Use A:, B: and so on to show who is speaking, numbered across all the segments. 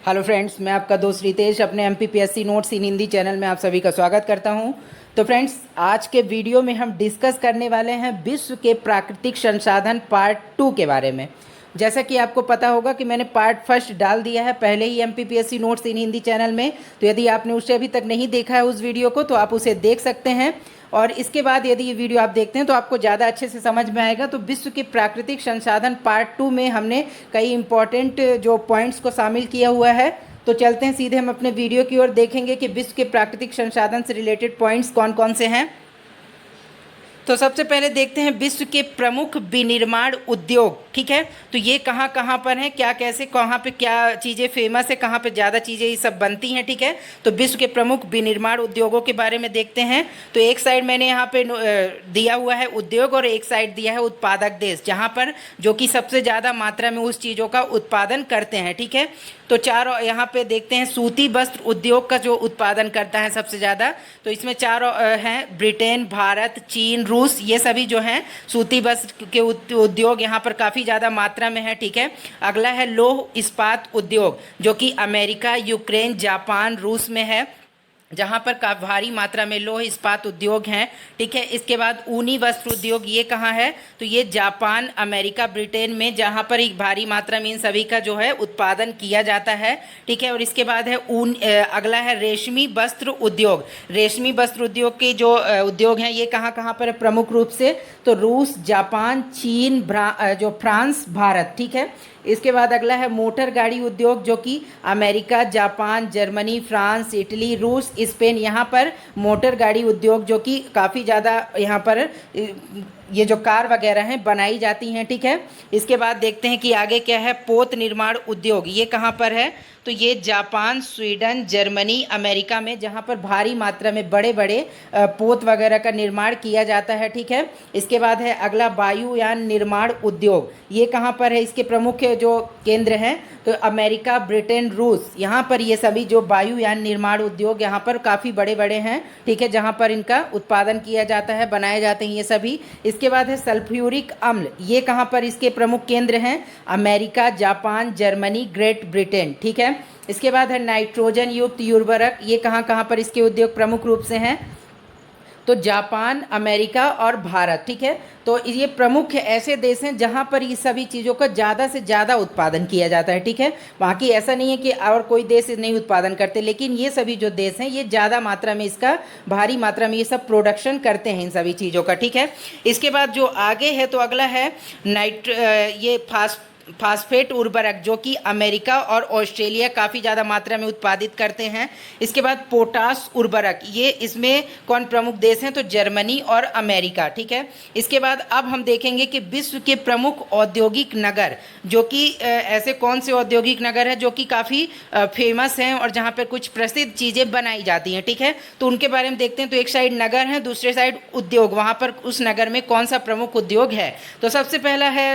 A: Hello friends, मैं आपका दोस्त रितेश अपने एमपीपीएससी नोट्स इन हिंदी चैनल में आप सभी का स्वागत करता हूं। तो फ्रेंड्स, आज के वीडियो में हम डिस्कस करने वाले हैं विश्व के प्राकृतिक संसाधन पार्ट 2 के बारे में। जैसा कि आपको पता होगा कि मैंने पार्ट फर्स्ट डाल दिया है पहले ही एमपीपीएससी नोट्स इन हिंदी चैनल में। तो यदि आपने उसे अभी तक नहीं देखा है उस वीडियो को, तो आप उसे देख सकते हैं। और इसके बाद यदि ये वीडियो आप देखते हैं तो आपको ज़्यादा अच्छे से समझ में आएगा। तो विश्व के प्राकृतिक संसाधन पार्ट 2 में हमने कई इंपॉर्टेंट जो पॉइंट्स को शामिल किया हुआ है। तो चलते हैं सीधे हम अपने वीडियो की ओर, देखेंगे कि विश्व के प्राकृतिक संसाधन से रिलेटेड पॉइंट्स कौन कौन से हैं। तो सबसे पहले देखते हैं विश्व के प्रमुख विनिर्माण उद्योग। ठीक है, तो ये कहाँ कहाँ पर हैं, क्या कैसे कहाँ पे क्या चीज़ें फेमस है, कहाँ पे ज़्यादा चीज़ें ये सब बनती हैं। ठीक है, तो विश्व के प्रमुख विनिर्माण उद्योगों के बारे में देखते हैं। तो एक साइड मैंने यहाँ पे दिया हुआ है उद्योग और एक साइड दिया है उत्पादक देश, जहाँ पर जो कि सबसे ज़्यादा मात्रा में उस चीज़ों का उत्पादन करते हैं। ठीक है, तो चार यहाँ पे देखते हैं सूती वस्त्र उद्योग का जो उत्पादन करता है सबसे ज़्यादा। तो इसमें चार हैं, ब्रिटेन, भारत, चीन, रूस, ये सभी जो हैं सूती वस्त्र के उद्योग यहाँ पर काफ़ी ज़्यादा मात्रा में है। ठीक है, अगला है लौह इस्पात उद्योग, जो कि अमेरिका, यूक्रेन, जापान, रूस में है, जहाँ पर काफ़ी भारी मात्रा में लौह इस्पात उद्योग हैं। ठीक है, इसके बाद ऊनी वस्त्र उद्योग, ये कहाँ है, तो ये जापान, अमेरिका, ब्रिटेन में, जहाँ पर एक भारी मात्रा में इन सभी का जो है उत्पादन किया जाता है। ठीक है, और इसके बाद है अगला है रेशमी वस्त्र उद्योग। रेशमी वस्त्र उद्योग के जो उद्योग हैं ये कहाँ कहाँ पर है प्रमुख रूप से, तो रूस, जापान, चीन, जो फ्रांस, भारत। ठीक है, इसके बाद अगला है मोटर गाड़ी उद्योग, जो कि America, Japan, Germany, France, Italy, रूस, स्पेन, यहाँ पर मोटर गाड़ी उद्योग जो कि काफ़ी ज़्यादा यहाँ पर ये जो कार वगैरह हैं बनाई जाती हैं। ठीक है, इसके बाद देखते हैं कि आगे क्या है, पोत निर्माण उद्योग, ये कहाँ पर है, तो ये जापान, स्वीडन, जर्मनी, अमेरिका में, जहाँ पर भारी मात्रा में बड़े बड़े पोत वगैरह का निर्माण किया जाता है। ठीक है, इसके बाद है अगला वायुयान निर्माण उद्योग, ये कहाँ पर है, इसके प्रमुख जो केंद्र हैं तो अमेरिका, ब्रिटेन, रूस, यहाँ पर ये सभी जो वायुयान निर्माण उद्योग यहाँ पर काफ़ी बड़े बड़े हैं। ठीक है, जहाँ पर इनका उत्पादन किया जाता है, बनाए जाते हैं ये सभी। इसके बाद है सल्फ्यूरिक अम्ल, ये कहाँ पर इसके प्रमुख केंद्र हैं, America, Japan, Germany, great Britain. ठीक है, इसके बाद है नाइट्रोजन युक्त उर्वरक, ये कहाँ कहाँ पर इसके उद्योग प्रमुख रूप से हैं, तो जापान, अमेरिका और भारत। ठीक है, तो ये प्रमुख ऐसे देश हैं जहां पर ये सभी चीज़ों का ज़्यादा से ज़्यादा उत्पादन किया जाता है। ठीक है, बाकी ऐसा नहीं है कि और कोई देश नहीं उत्पादन करते, लेकिन ये सभी जो देश हैं ये ज़्यादा मात्रा में इसका भारी मात्रा में ये सब प्रोडक्शन करते हैं इन सभी चीज़ों का। ठीक है, इसके बाद जो आगे है तो अगला है ये फास्फेट उर्वरक, जो कि अमेरिका और ऑस्ट्रेलिया काफ़ी ज़्यादा मात्रा में उत्पादित करते हैं। इसके बाद पोटास उर्वरक, ये इसमें कौन प्रमुख देश हैं, तो जर्मनी और अमेरिका। ठीक है, इसके बाद अब हम देखेंगे कि विश्व के प्रमुख औद्योगिक नगर, जो कि ऐसे कौन से औद्योगिक नगर हैं जो कि काफ़ी फेमस हैं और जहाँ पर कुछ प्रसिद्ध चीज़ें बनाई जाती हैं। ठीक है, तो उनके बारे में देखते हैं। तो एक साइड नगर है, दूसरे साइड उद्योग, वहाँ पर उस नगर में कौन सा प्रमुख उद्योग है। तो सबसे पहला है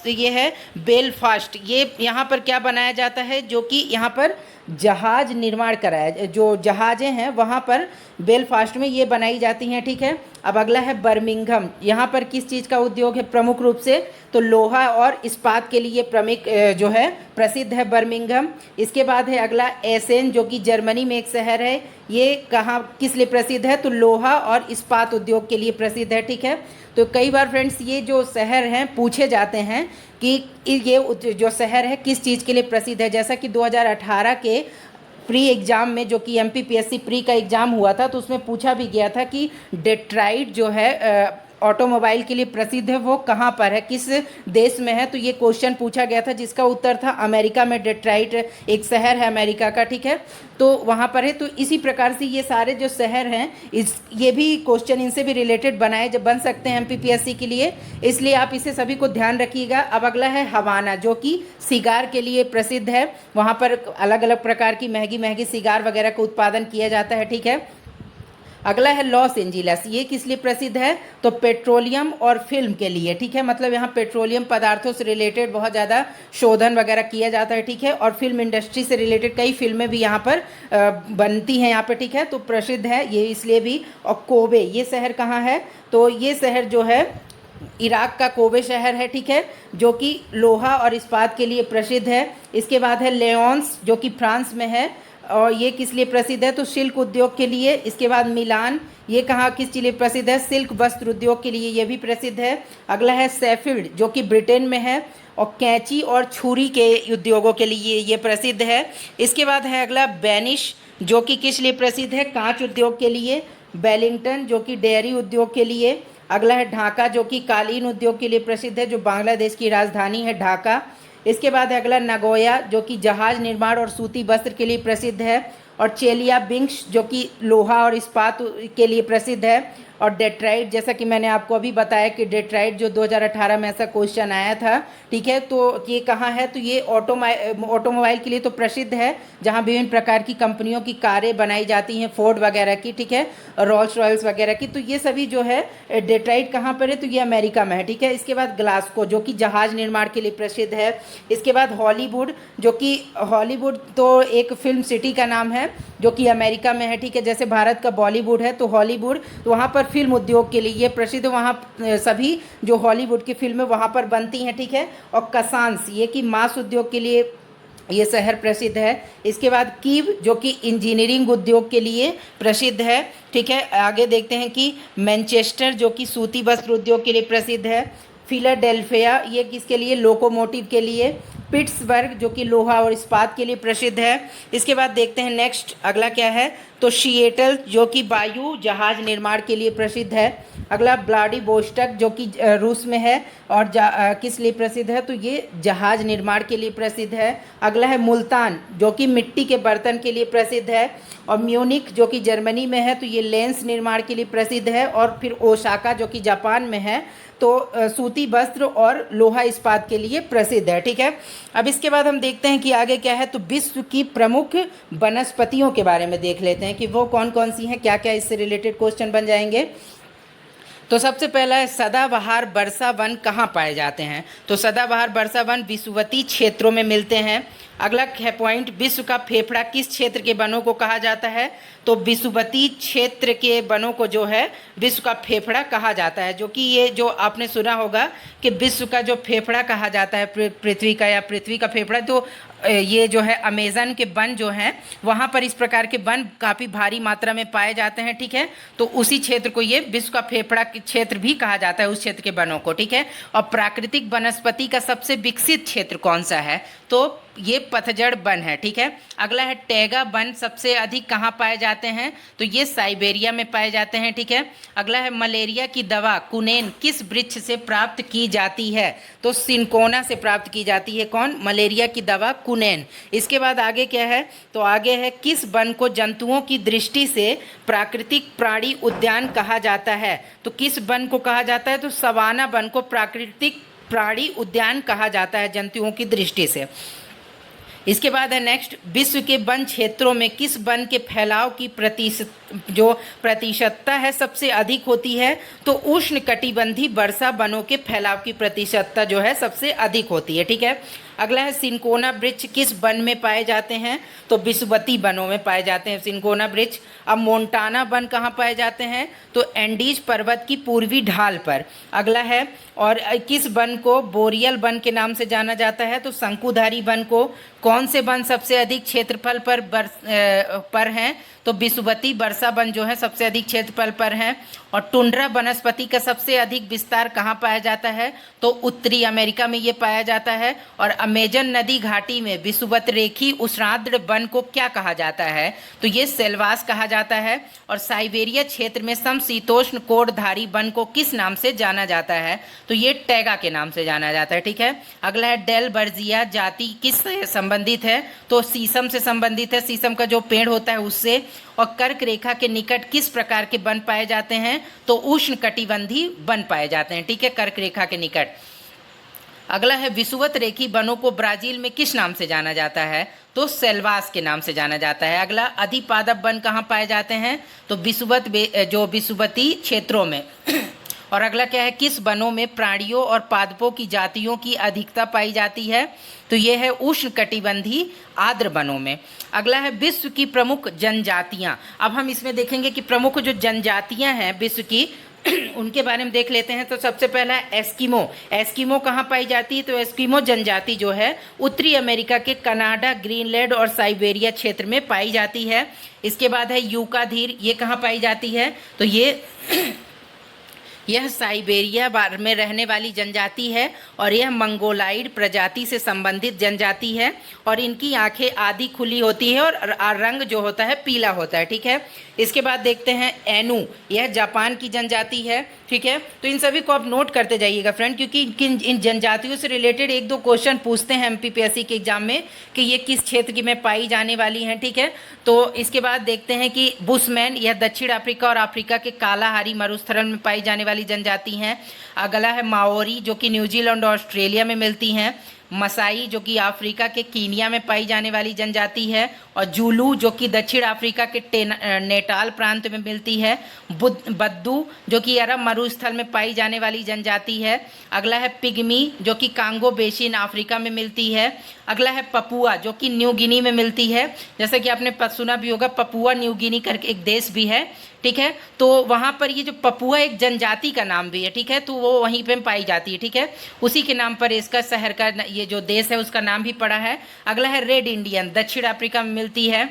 A: ये है बेलफास्ट, ये यहाँ पर क्या बनाया जाता है, जो कि यहाँ पर जहाज निर्माण कराया, जो जहाज़ें हैं वहाँ पर बेलफास्ट में ये बनाई जाती हैं। ठीक है, अब अगला है बर्मिंघम, यहाँ पर किस चीज़ का उद्योग है प्रमुख रूप से, तो लोहा और इस्पात के लिए प्रमुख जो है प्रसिद्ध है बर्मिंघम। इसके बाद है अगला एसेन, जो कि जर्मनी में एक शहर है, ये कहाँ किस लिए प्रसिद्ध है, तो लोहा और इस्पात उद्योग के लिए प्रसिद्ध है। ठीक है, तो कई बार फ्रेंड्स ये जो शहर हैं पूछे जाते हैं कि ये जो शहर है किस चीज़ के लिए प्रसिद्ध है। जैसा कि 2018 के प्री एग्ज़ाम में, जो कि एमपीपीएससी प्री का एग्ज़ाम हुआ था, तो उसमें पूछा भी गया था कि डेट्राइट जो है ऑटोमोबाइल के लिए प्रसिद्ध है, वो कहाँ पर है, किस देश में है। तो ये क्वेश्चन पूछा गया था, जिसका उत्तर था अमेरिका में, डेट्राइट एक शहर है अमेरिका का। ठीक है, तो वहाँ पर है। तो इसी प्रकार से ये सारे जो शहर हैं ये भी क्वेश्चन इनसे भी रिलेटेड बन सकते हैं एमपीपीएससी के लिए, इसलिए आप इसे सभी को ध्यान रखिएगा। अब अगला है हवाना, जो कि सिगार के लिए प्रसिद्ध है, वहाँ पर अलग अलग प्रकार की महंगी महंगी सिगार वगैरह का उत्पादन किया जाता है। ठीक है, अगला है लॉस एंजिलस, ये किस लिए प्रसिद्ध है, तो पेट्रोलियम और फिल्म के लिए। ठीक है, मतलब यहाँ पेट्रोलियम पदार्थों से रिलेटेड बहुत ज़्यादा शोधन वगैरह किया जाता है। ठीक है, और फिल्म इंडस्ट्री से रिलेटेड कई फिल्में भी यहाँ पर बनती हैं यहाँ पर। ठीक है, तो प्रसिद्ध है ये इसलिए भी। और कोबे, ये शहर कहाँ है, तो ये शहर जो है इराक का कोबे शहर है, ठीक है, जो कि लोहा और इस्पात के लिए प्रसिद्ध है। इसके बाद है लेओन्स, जो कि फ्रांस में है, और ये किस लिए प्रसिद्ध है, तो सिल्क उद्योग के लिए। इसके बाद मिलान, ये कहाँ किस लिए प्रसिद्ध है, सिल्क वस्त्र उद्योग के लिए ये भी प्रसिद्ध है। अगला है शेफील्ड, जो कि ब्रिटेन में है, और कैंची और छुरी के उद्योगों के लिए ये प्रसिद्ध है। इसके बाद है अगला बेनिश, जो कि किस लिए प्रसिद्ध है, कांच उद्योग के लिए। वेलिंगटन, जो कि डेयरी उद्योग के लिए। अगला है ढाका, जो कि कालीन उद्योग के लिए प्रसिद्ध है, जो बांग्लादेश की राजधानी है ढाका। इसके बाद है अगला नगोया, जो कि जहाज निर्माण और सूती वस्त्र के लिए प्रसिद्ध है। और चेलियाबिंग्स, जो कि लोहा और इस्पात के लिए प्रसिद्ध है। और डेट्राइट, जैसा कि मैंने आपको अभी बताया कि डेट्राइट जो 2018 में ऐसा क्वेश्चन आया था, ठीक है, तो ये कहाँ है, तो ये ऑटोमोबाइल के लिए तो प्रसिद्ध है, जहाँ विभिन्न प्रकार की कंपनियों की कारें बनाई जाती हैं, फोर्ड वगैरह की, ठीक है, रोल्स रॉयल्स वगैरह की। तो ये सभी जो है डेट्राइट कहाँ पर है, तो ये अमेरिका में है, ठीक है। इसके बाद ग्लासगो, जो कि जहाज निर्माण के लिए प्रसिद्ध है। इसके बाद हॉलीवुड, जो कि हॉलीवुड तो एक फिल्म सिटी का नाम है, जो कि अमेरिका में है, ठीक है। जैसे भारत का बॉलीवुड है, तो हॉलीवुड, तो वहाँ पर फिल्म उद्योग के लिए ये प्रसिद्ध, वहाँ सभी जो हॉलीवुड की फिल्में वहाँ पर बनती हैं, ठीक है। और कसांस, ये कि मांस उद्योग के लिए ये शहर प्रसिद्ध है। इसके बाद कीव, जो कि इंजीनियरिंग उद्योग के लिए प्रसिद्ध है, ठीक है। आगे देखते हैं कि मैनचेस्टर, जो कि सूती वस्त्र उद्योग के लिए प्रसिद्ध है। फिलाडेल्फिया, ये किसके लिए, लोकोमोटिव के लिए। पिट्सबर्ग, जो कि लोहा और इस्पात के लिए प्रसिद्ध है। इसके बाद देखते हैं नेक्स्ट अगला क्या है, तो सिएटल, जो कि वायु जहाज निर्माण के लिए प्रसिद्ध है। अगला व्लादिवोस्टोक, जो कि रूस में है, और किस लिए प्रसिद्ध है, तो ये जहाज निर्माण के लिए प्रसिद्ध है। अगला है मुल्तान, जो कि मिट्टी के बर्तन के लिए प्रसिद्ध है। और म्यूनिक, जो कि जर्मनी में है, तो ये लेंस निर्माण के लिए प्रसिद्ध है। और फिर ओसाका, जो कि जापान में है, तो सूती वस्त्र और लोहा इस्पात के लिए प्रसिद्ध है, ठीक है। अब इसके बाद हम देखते हैं कि आगे क्या है, तो विश्व की प्रमुख वनस्पतियों के बारे में देख लेते हैं कि वो कौन कौन सी हैं, क्या क्या इससे रिलेटेड क्वेश्चन बन जाएंगे। तो सबसे पहला है सदाबहार वर्षा वन कहाँ पाए जाते हैं, तो सदाबहार वर्षा वन विषुवतीय क्षेत्रों में मिलते हैं। अगला है पॉइंट, विश्व का फेफड़ा किस क्षेत्र के वनों को कहा जाता है, तो विषुवतीय क्षेत्र के वनों को जो है विश्व का फेफड़ा कहा जाता है। जो कि ये जो आपने सुना होगा कि विश्व का जो फेफड़ा कहा जाता है पृथ्वी का, या पृथ्वी का फेफड़ा, तो ये जो है अमेज़न के वन जो हैं वहाँ पर इस प्रकार के वन काफ़ी भारी मात्रा में पाए जाते हैं, ठीक है। तो उसी क्षेत्र को ये विश्व का फेफड़ा के क्षेत्र भी कहा जाता है, उस क्षेत्र के वनों को, ठीक है। और प्राकृतिक वनस्पति का सबसे विकसित क्षेत्र कौन सा है, तो ये पतझड़ वन है, ठीक है। अगला है टैगा वन सबसे अधिक कहाँ पाए जाते हैं, तो ये साइबेरिया में पाए जाते हैं, ठीक है। अगला है मलेरिया की दवा कुनेन किस वृक्ष से प्राप्त की जाती है, तो सिनकोना से प्राप्त की जाती है, कौन, मलेरिया की दवा कुनेन। इसके बाद आगे क्या है, तो आगे है किस वन को जंतुओं की दृष्टि से प्राकृतिक प्राणी उद्यान कहा जाता है, तो किस वन को कहा जाता है, तो सवाना वन को प्राकृतिक प्राणी उद्यान कहा जाता है जंतुओं की दृष्टि से। इसके बाद है नेक्स्ट, विश्व के वन क्षेत्रों में किस वन के फैलाव की प्रतिशतता है सबसे अधिक होती है, तो उष्ण कटिबंधीय वर्षा वनों के फैलाव की प्रतिशतता जो है सबसे अधिक होती है, ठीक है। अगला है सिनकोना वृक्ष किस वन में पाए जाते हैं, तो विषुवतीय वनों में पाए जाते हैं सिनकोना वृक्ष। अब मोन्टाना वन कहाँ पाए जाते हैं, तो एंडीज पर्वत की पूर्वी ढाल पर। अगला है, और किस वन को बोरियल वन के नाम से जाना जाता है, तो शंकुधारी वन को। कौन से वन सबसे अधिक क्षेत्रफल पर हैं, तो विषुवतीय वर्षा वन जो है सबसे अधिक क्षेत्रफल पर हैं। और टुंड्रा वनस्पति का सबसे अधिक विस्तार कहाँ पाया जाता है, तो उत्तरी अमेरिका में ये पाया जाता है। और अमेजन नदी घाटी में विषुवत रेखी उष्णार्द्र वन को क्या कहा जाता है, तो ये सेल्वास कहा जाता है। और साइबेरिया क्षेत्र में समशीतोष्ण कोड़धारी वन को किस नाम से जाना जाता है, तो ये टैगा के नाम से जाना जाता है, ठीक है। अगला है डेलबर्जिया जाति किस से संबंधित है, तो शीशम से संबंधित है, शीशम का जो पेड़ होता है उससे। और कर्क रेखा के निकट किस प्रकार के वन पाए जाते हैं, तो उष्ण कटिबंधीय वन पाए जाते हैं, ठीक है, कर्क रेखा के निकट। अगला है विषुवत रेखी वनों को ब्राजील में किस नाम से जाना जाता है, तो सेल्वास के नाम से जाना जाता है। अगला अधिपादप वन कहाँ पाए जाते हैं, तो विषुवतीय क्षेत्रों में। और अगला क्या है, किस वनों में प्राणियों और पादपों की जातियों की अधिकता पाई जाती है, तो ये है उष्ण कटिबंधीय आर्द्र वनों में। अगला है विश्व की प्रमुख जनजातियां। अब हम इसमें देखेंगे कि प्रमुख जो जनजातियां हैं विश्व की, उनके बारे में देख लेते हैं। तो सबसे पहला एस्किमो। एस्किमो कहाँ पाई जाती है? तो एस्किमो जनजाति जो है उत्तरी अमेरिका के कनाडा, ग्रीनलैंड और साइबेरिया क्षेत्र में पाई जाती है। इसके बाद है यूकाधीर। ये कहाँ पाई जाती है? तो यह साइबेरिया में रहने वाली जनजाति है और यह मंगोलाइड प्रजाति से संबंधित जनजाति है और इनकी आंखें आधी खुली होती है और रंग जो होता है पीला होता है। ठीक है। इसके बाद देखते हैं एनू। यह जापान की जनजाति है। ठीक है। तो इन सभी को आप नोट करते जाइएगा फ्रेंड, क्योंकि इन जनजातियों से रिलेटेड एक दो क्वेश्चन पूछते हैं एमपीपीएससी के एग्जाम में कि ये किस क्षेत्र में पाई जाने वाली हैं। ठीक है। तो इसके बाद देखते हैं कि बुशमैन, यह दक्षिण अफ्रीका और अफ्रीका के कालाहारी मरुस्थल में पाई जाने वाली जनजाति हैं। अगला है माओरी, जो कि न्यूजीलैंड और ऑस्ट्रेलिया में मिलती हैं। मसाई, जो कि अफ्रीका के कीनिया में पाई जाने वाली जनजाति है। और जूलू, जो कि दक्षिण अफ्रीका के नेटाल प्रांत में मिलती है। बद्दू, जो कि अरब मरुस्थल में पाई जाने वाली जनजाति है। अगला है पिग्मी, जो कि कांगो बेसिन अफ्रीका में मिलती है। अगला है पपुआ, जो कि न्यू गिनी में मिलती है। जैसे कि आपने सुना भी होगा, पपुआ न्यू गिनी करके एक देश भी है। ठीक है। तो वहाँ पर ये जो पपुआ एक जनजाति का नाम भी है। ठीक है। तो वो वहीं पे पाई जाती है। ठीक है। उसी के नाम पर इसका शहर का, ये जो देश है उसका नाम भी पड़ा है। अगला है रेड इंडियन, दक्षिण अफ्रीका में मिलती है।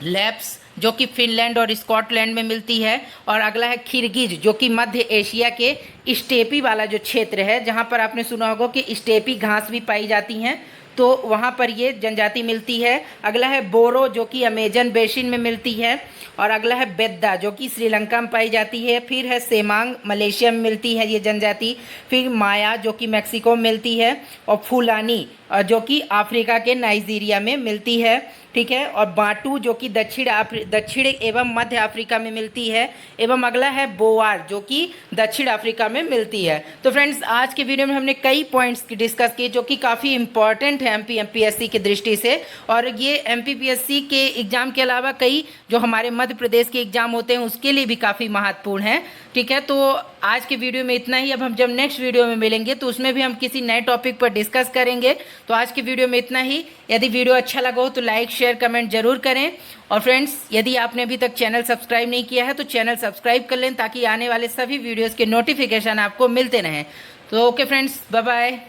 A: लैप्स, जो कि फिनलैंड और स्कॉटलैंड में मिलती है। और अगला है किर्गिज, जो कि मध्य एशिया के स्टेपी वाला जो क्षेत्र है, जहाँ पर आपने सुना होगा कि स्टेपी घास भी पाई जाती हैं, तो वहाँ पर ये जनजाति मिलती है। अगला है बोरो, जो कि अमेजन बेसिन में मिलती है। और अगला है बेद्दा, जो कि श्रीलंका में पाई जाती है। फिर है सेमांग, मलेशिया में मिलती है ये जनजाति। फिर माया, जो कि मैक्सिको में मिलती है। और फुलानी, जो कि अफ्रीका के नाइजीरिया में मिलती है। ठीक है। और बाटू, जो कि दक्षिण एवं मध्य अफ्रीका में मिलती है। एवं अगला है बोवार, जो कि दक्षिण अफ्रीका में मिलती है। तो फ्रेंड्स, आज के वीडियो में हमने कई पॉइंट्स डिस्कस किए जो कि काफ़ी इंपॉर्टेंट है एमपीएससी की दृष्टि से। और ये एमपीपीएससी के एग्ज़ाम के अलावा कई जो हमारे मध्य प्रदेश के एग्ज़ाम होते हैं उसके लिए भी काफ़ी महत्वपूर्ण है। ठीक है। तो आज के वीडियो में इतना ही। अब हम जब नेक्स्ट वीडियो में मिलेंगे तो उसमें भी हम किसी नए टॉपिक पर डिस्कस करेंगे। तो आज की वीडियो में इतना ही। यदि वीडियो अच्छा लगा हो तो लाइक, शेयर, कमेंट जरूर करें। और फ्रेंड्स, यदि आपने अभी तक चैनल सब्सक्राइब नहीं किया है तो चैनल सब्सक्राइब कर लें, ताकि आने वाले सभी वीडियोज़ के नोटिफिकेशन आपको मिलते रहें। तो ओके फ्रेंड्स, बाय बाय।